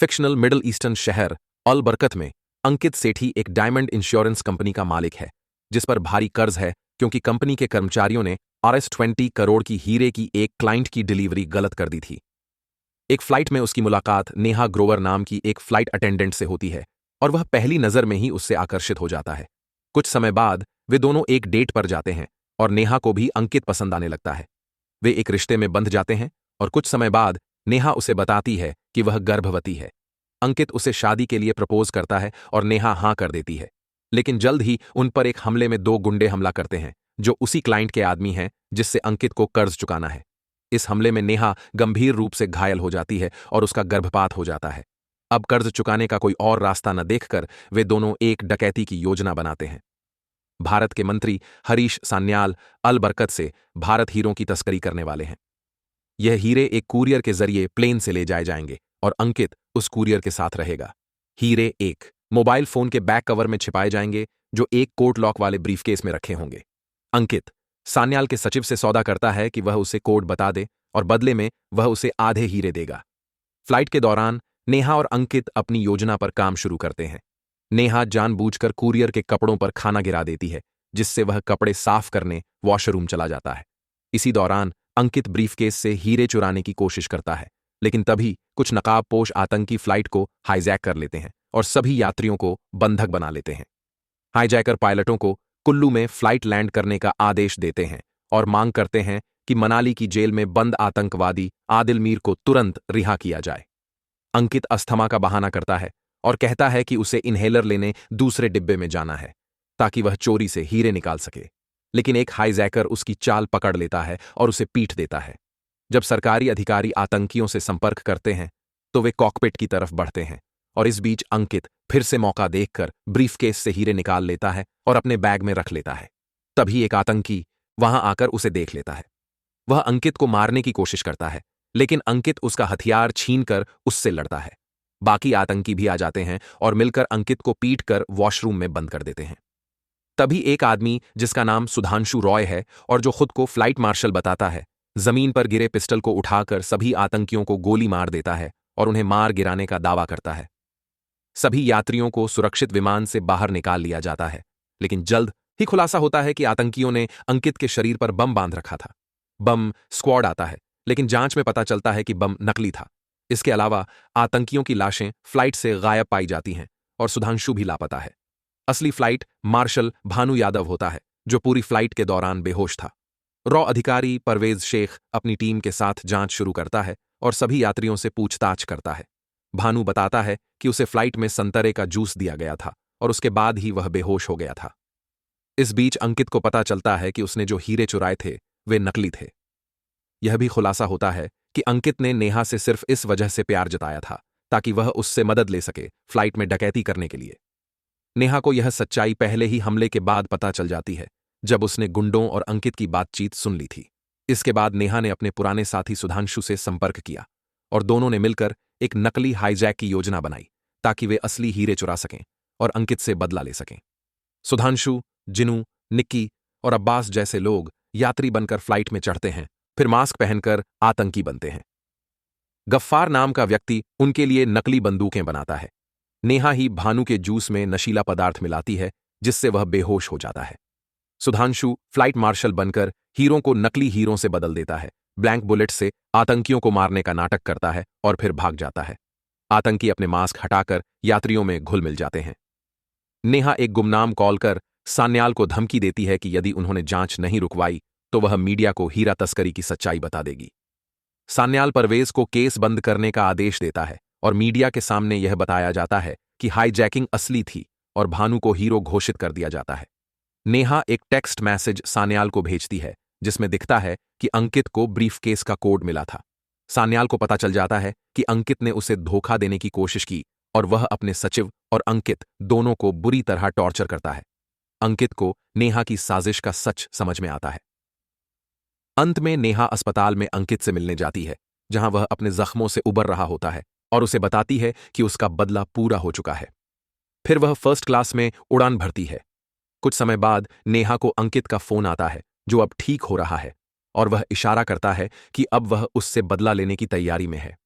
Fictional middle eastern शहर अल बरकत में अंकित सेठी एक डायमंड इंश्योरेंस कंपनी का मालिक है, जिस पर भारी कर्ज है क्योंकि कंपनी के कर्मचारियों ने RS20 करोड़ की हीरे की एक क्लाइंट की डिलीवरी गलत कर दी थी। एक फ्लाइट में उसकी मुलाकात नेहा ग्रोवर नाम की एक फ्लाइट अटेंडेंट से होती है और वह पहली नजर में ही उससे आकर्षित हो जाता है। कुछ समय बाद वे दोनों एक डेट पर जाते हैं और नेहा को भी अंकित पसंद आने लगता है। वे एक रिश्ते में बंध जाते हैं और कुछ समय बाद नेहा उसे बताती है कि वह गर्भवती है। अंकित उसे शादी के लिए प्रपोज करता है और नेहा हाँ कर देती है, लेकिन जल्द ही उन पर एक हमले में 2 गुंडे हमला करते हैं जो उसी क्लाइंट के आदमी हैं जिससे अंकित को कर्ज चुकाना है। इस हमले में नेहा गंभीर रूप से घायल हो जाती है और उसका गर्भपात हो जाता है। अब कर्ज चुकाने का कोई और रास्ता न देखकर वे दोनों एक डकैती की योजना बनाते हैं। भारत के मंत्री हरीश सान्याल अल बरकत से भारत हीरों की तस्करी करने वाले हैं। यह हीरे एक कुरियर के जरिए प्लेन से ले जाए जाएंगे और अंकित उस कुरियर के साथ रहेगा। हीरे एक मोबाइल फोन के बैक कवर में छिपाए जाएंगे जो एक कोट लॉक वाले ब्रीफकेस में रखे होंगे। अंकित सान्याल के सचिव से सौदा करता है कि वह उसे कोड बता दे और बदले में वह उसे आधे हीरे देगा। फ्लाइट के दौरान नेहा और अंकित अपनी योजना पर काम शुरू करते हैं। नेहा जानबूझकर कुरियर के कपड़ों पर खाना गिरा देती है, जिससे वह कपड़े साफ करने वॉशरूम चला जाता है। इसी दौरान अंकित ब्रीफकेस से हीरे चुराने की कोशिश करता है, लेकिन तभी कुछ नकाबपोश आतंकी फ्लाइट को हाईजैक कर लेते हैं और सभी यात्रियों को बंधक बना लेते हैं। हाईजैकर पायलटों को कुल्लू में फ्लाइट लैंड करने का आदेश देते हैं और मांग करते हैं कि मनाली की जेल में बंद आतंकवादी आदिल मीर को तुरंत रिहा किया जाए। अंकित अस्थमा का बहाना करता है और कहता है कि उसे इन्हेलर लेने दूसरे डिब्बे में जाना है ताकि वह चोरी से हीरे निकाल सके, लेकिन एक हाईजैकर उसकी चाल पकड़ लेता है और उसे पीट देता है। जब सरकारी अधिकारी आतंकियों से संपर्क करते हैं तो वे कॉकपिट की तरफ बढ़ते हैं और इस बीच अंकित फिर से मौका देखकर ब्रीफकेस से हीरे निकाल लेता है और अपने बैग में रख लेता है। तभी एक आतंकी वहां आकर उसे देख लेता है। वह अंकित को मारने की कोशिश करता है, लेकिन अंकित उसका हथियार छीनकर उससे लड़ता है। बाकी आतंकी भी आ जाते हैं और मिलकर अंकित को पीटकर वॉशरूम में बंद कर देते हैं। तभी एक आदमी जिसका नाम सुधांशु रॉय है और जो खुद को फ्लाइट मार्शल बताता है, जमीन पर गिरे पिस्टल को उठाकर सभी आतंकियों को गोली मार देता है और उन्हें मार गिराने का दावा करता है। सभी यात्रियों को सुरक्षित विमान से बाहर निकाल लिया जाता है, लेकिन जल्द ही खुलासा होता है कि आतंकियों ने अंकित के शरीर पर बम बांध रखा था। बम स्क्वाड आता है, लेकिन जांच में पता चलता है कि बम नकली था। इसके अलावा आतंकियों की लाशें फ्लाइट से गायब पाई जाती हैं और सुधांशु भी लापता है। असली फ्लाइट मार्शल भानु यादव होता है, जो पूरी फ्लाइट के दौरान बेहोश था। रॉ अधिकारी परवेज शेख अपनी टीम के साथ जांच शुरू करता है और सभी यात्रियों से पूछताछ करता है। भानु बताता है कि उसे फ्लाइट में संतरे का जूस दिया गया था और उसके बाद ही वह बेहोश हो गया था। इस बीच अंकित को पता चलता है कि उसने जो हीरे चुराए थे वे नकली थे। यह भी खुलासा होता है कि अंकित ने नेहा से सिर्फ इस वजह से प्यार जताया था ताकि वह उससे मदद ले सके फ्लाइट में डकैती करने के लिए। नेहा को यह सच्चाई पहले ही हमले के बाद पता चल जाती है, जब उसने गुंडों और अंकित की बातचीत सुन ली थी। इसके बाद नेहा ने अपने पुराने साथी सुधांशु से संपर्क किया और दोनों ने मिलकर एक नकली हाईजैक की योजना बनाई ताकि वे असली हीरे चुरा सकें और अंकित से बदला ले सकें। सुधांशु, जिनू, निक्की और अब्बास जैसे लोग यात्री बनकर फ्लाइट में चढ़ते हैं, फिर मास्क पहनकर आतंकी बनते हैं। गफ्फार नाम का व्यक्ति उनके लिए नकली बंदूकें बनाता है। नेहा ही भानु के जूस में नशीला पदार्थ मिलाती है, जिससे वह बेहोश हो जाता है। सुधांशु फ्लाइट मार्शल बनकर हीरों को नकली हीरों से बदल देता है, ब्लैंक बुलेट से आतंकियों को मारने का नाटक करता है और फिर भाग जाता है। आतंकी अपने मास्क हटाकर यात्रियों में घुल मिल जाते हैं। नेहा एक गुमनाम कॉल कर सान्याल को धमकी देती है कि यदि उन्होंने जांच नहीं रुकवाई तो वह मीडिया को हीरा तस्करी की सच्चाई बता देगी। सान्याल परवेज को केस बंद करने का आदेश देता है और मीडिया के सामने यह बताया जाता है कि हाईजैकिंग असली थी और भानु को हीरो घोषित कर दिया जाता है। नेहा एक टेक्स्ट मैसेज सान्याल को भेजती है जिसमें दिखता है कि अंकित को ब्रीफकेस का कोड मिला था। सान्याल को पता चल जाता है कि अंकित ने उसे धोखा देने की कोशिश की और वह अपने सचिव और अंकित दोनों को बुरी तरह टॉर्चर करता है। अंकित को नेहा की साजिश का सच समझ में आता है। अंत में नेहा अस्पताल में अंकित से मिलने जाती है, जहां वह अपने जख्मों से उबर रहा होता है और उसे बताती है कि उसका बदला पूरा हो चुका है। फिर वह फर्स्ट क्लास में उड़ान भरती है। कुछ समय बाद नेहा को अंकित का फोन आता है, जो अब ठीक हो रहा है, और वह इशारा करता है कि अब वह उससे बदला लेने की तैयारी में है।